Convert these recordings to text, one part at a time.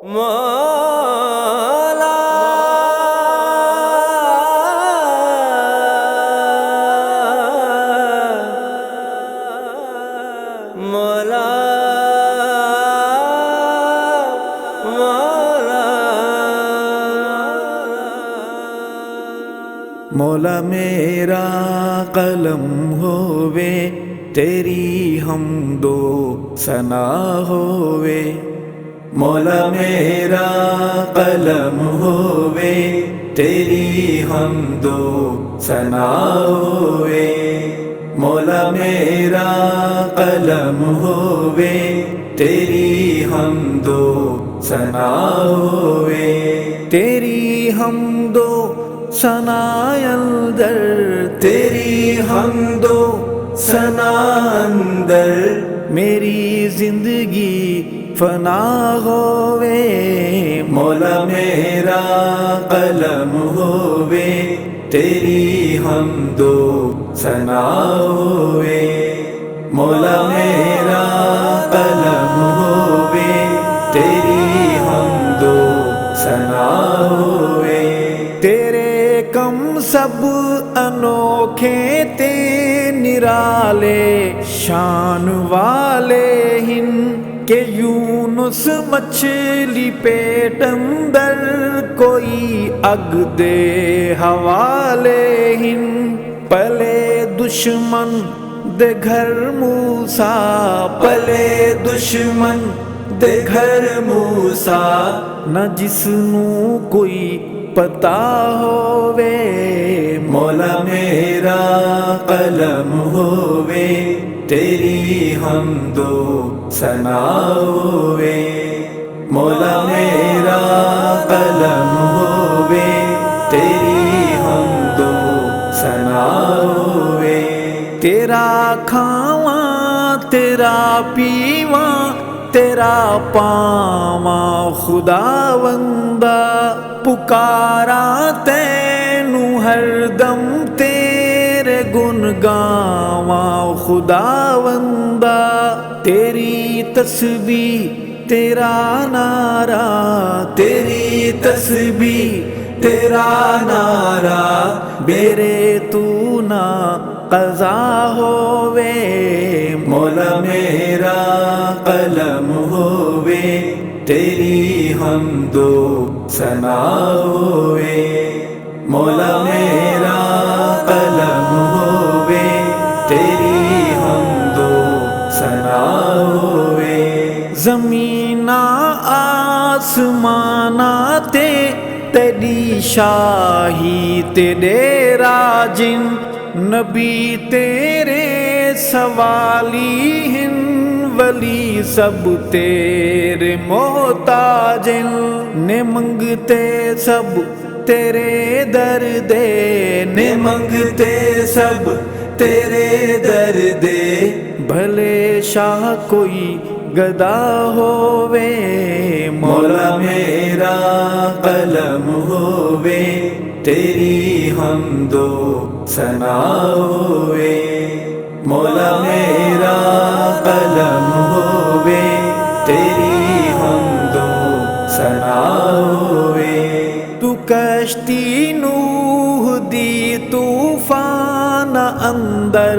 مولا مولا مولا میرا قلم ہووے تیری حمد و ثنا ہووے، مولا میرا قلم ہووے تیری حمد و ثنا ہووے، مولا میرا قلم ہووے تیری حمد و ثنا ہووے، تیری حمد و ثنا اندر، تیری حمد و ثنا اندر میری زندگی فنا ہووے، مولا میرا قلم ہووے تیری حمد و ثنا ہووے، مولا میرا قلم ہووے تیری حمد و ثنا ہووے، تیرے کم سب انوکھے تے نرالے شان والے ہن کہ یونس مچھلی پیٹ اندر کوئی اگ دے حوالے ہن، پلے دشمن دے گھر موسیٰ، پلے دشمن دے گھر موسیٰ، نہ جس نو کوئی پتا ہووے، مولا میرا قلم ہووے تیری حمد و ثنا ہووے، مولا میرا قلم ہووے تیری حمد و ثنا ہووے، تیرا کھاواں تیرا پیواں تیرا پاواں خداوندا، پکارا تینو ہر دم تیرے گن گاواں خداوندا، تیری تسبیح تیرا نعرہ، تیری تسبیح تیرا نعرہ میرے تو نہ قضا ہووے، مولا میرا قلم ہووے تیری حمد و ثنا ہووے، مولا میرا قلم ہووے تیری حمد و ثنا ہووے، زمیناں آسماناں تے تیری شاہی تے ڈیرا جن، نبی تیرے سوالی ہن ولی سب تیرے محتاجن، نے منگتے سب تیرے در دے، نے منگتے سب تیرے در دے، بھلے شاہ کوئی گدا ہووے، مولا میرا قلم ہووے تیری حمد و ثنا ہووے، مولا میرا قلم ہووے تیری حمد و ثنا ہووے، تو کشتی نوح دی طوفان اندر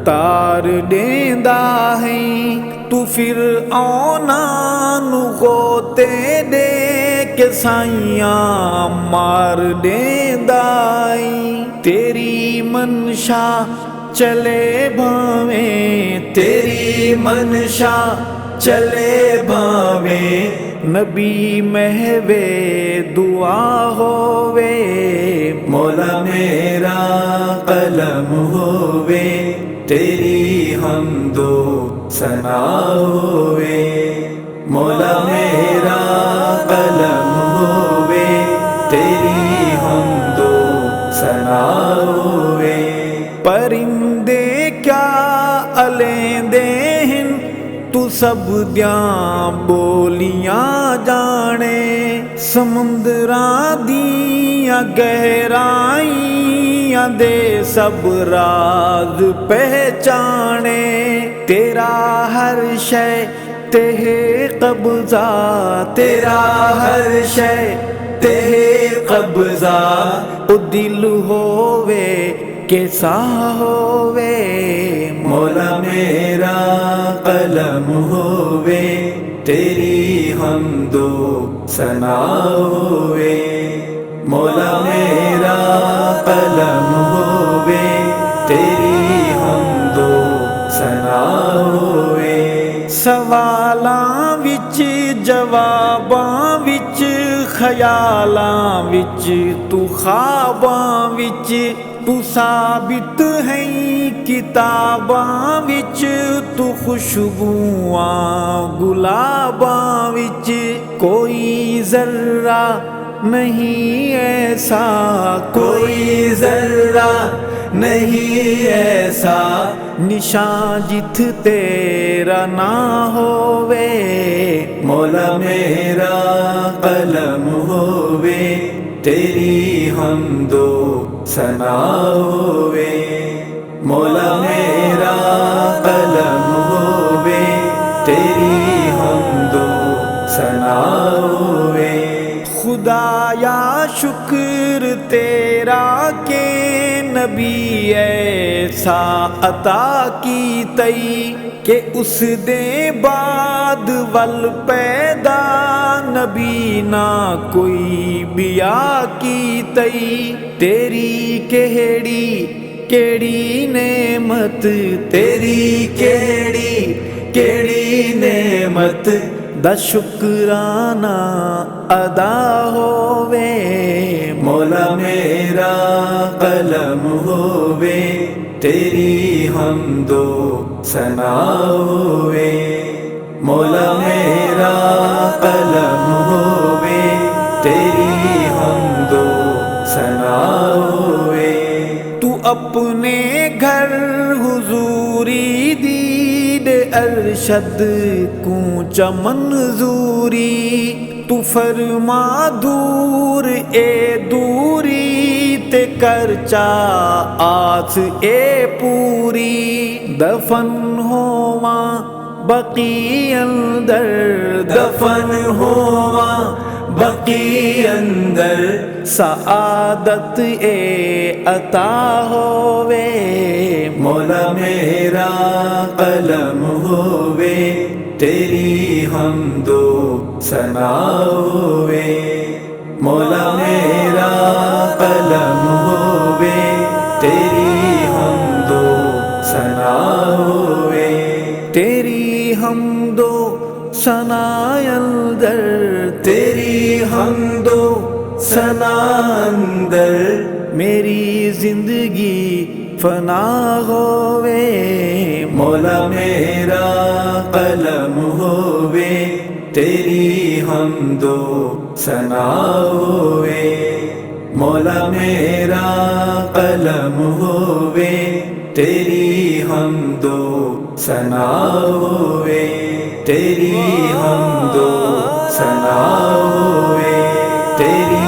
تار دیندا ہے، تو فرعوناں نو غوطے دے کے سائیاں مار دیندا ہے، تیری منشا چلے بھاویں، تیری منشا چلے بھاویں، نبی محوے دعا ہووے، مولا میرا قلم ہووے تیری حمد و ثنا ہووے، مولا میرا قلم ہووے تیری حمد و ثنا ہووے، پرندے کیا الیندے ہن تو سب دیاں بولیاں جانے، سمندراں دیاں گہرائیاں دے سب راز پہچانے، تیرا ہر شے تہے قبضہ تیرا ہر شے تہے قبضہ او دل ہووے کیسا ہووے مولا میرا قلم ہووے تیری حمد و ثنا ہووے مولا میرا قلم ہووے تیری حمد و ثنا ہووے سوالاں وچ جواباں وچ خیالاں وچ تو خواباں وچ تو ثابت ہے کتاباں وچ تو خوشبواں گلاباں وچ کوئی ذرہ نہیں ایسا کوئی ذرہ نہیں ایسا نشان جت تیرا نہ ہووے مولا میرا قلم ہووے تیری حمد و ثنا ہووے مولا میرا قلم ہووے تیری حمد و ثنا ہووے خدایا شکر تیرا کہ نبی ایسا عطا کی تئی کہ اس دے بعد ول پیدا نبی نہ کوئی بیا کی تئی تیری کیڑی نعمت تیری کیڑی نعمت دا شکرانہ ادا ہووے مولا میرا قلم ہووے تیری حمد و ثنا ہووے مولا میرا قلم ہووے تیری حمد و ثنا ہووے تو اپنے گھر حضوری دید ارشد کوچ منظوری تو فرما دور اے دوری تے کرچا آس اے پوری دفن ہواں بقی اندر دفن ہواں بقی اندر سعادت اے عطا ہووے مولا میرا قلم ہووے تیری حمد و ثنا ہووے مولا میرا قلم ہووے تیری حمد و ثنا ہووے تیری حمد و ثنا اندر تیری حمد و ثنا اندر میری زندگی فنا ہووے مولا میرا قلم ہووے تیری حمد و ثنا ہووے مولا میرا قلم ہووے تیری حمد و ثنا ہووے تیری حمد و ثنا ہووے تیری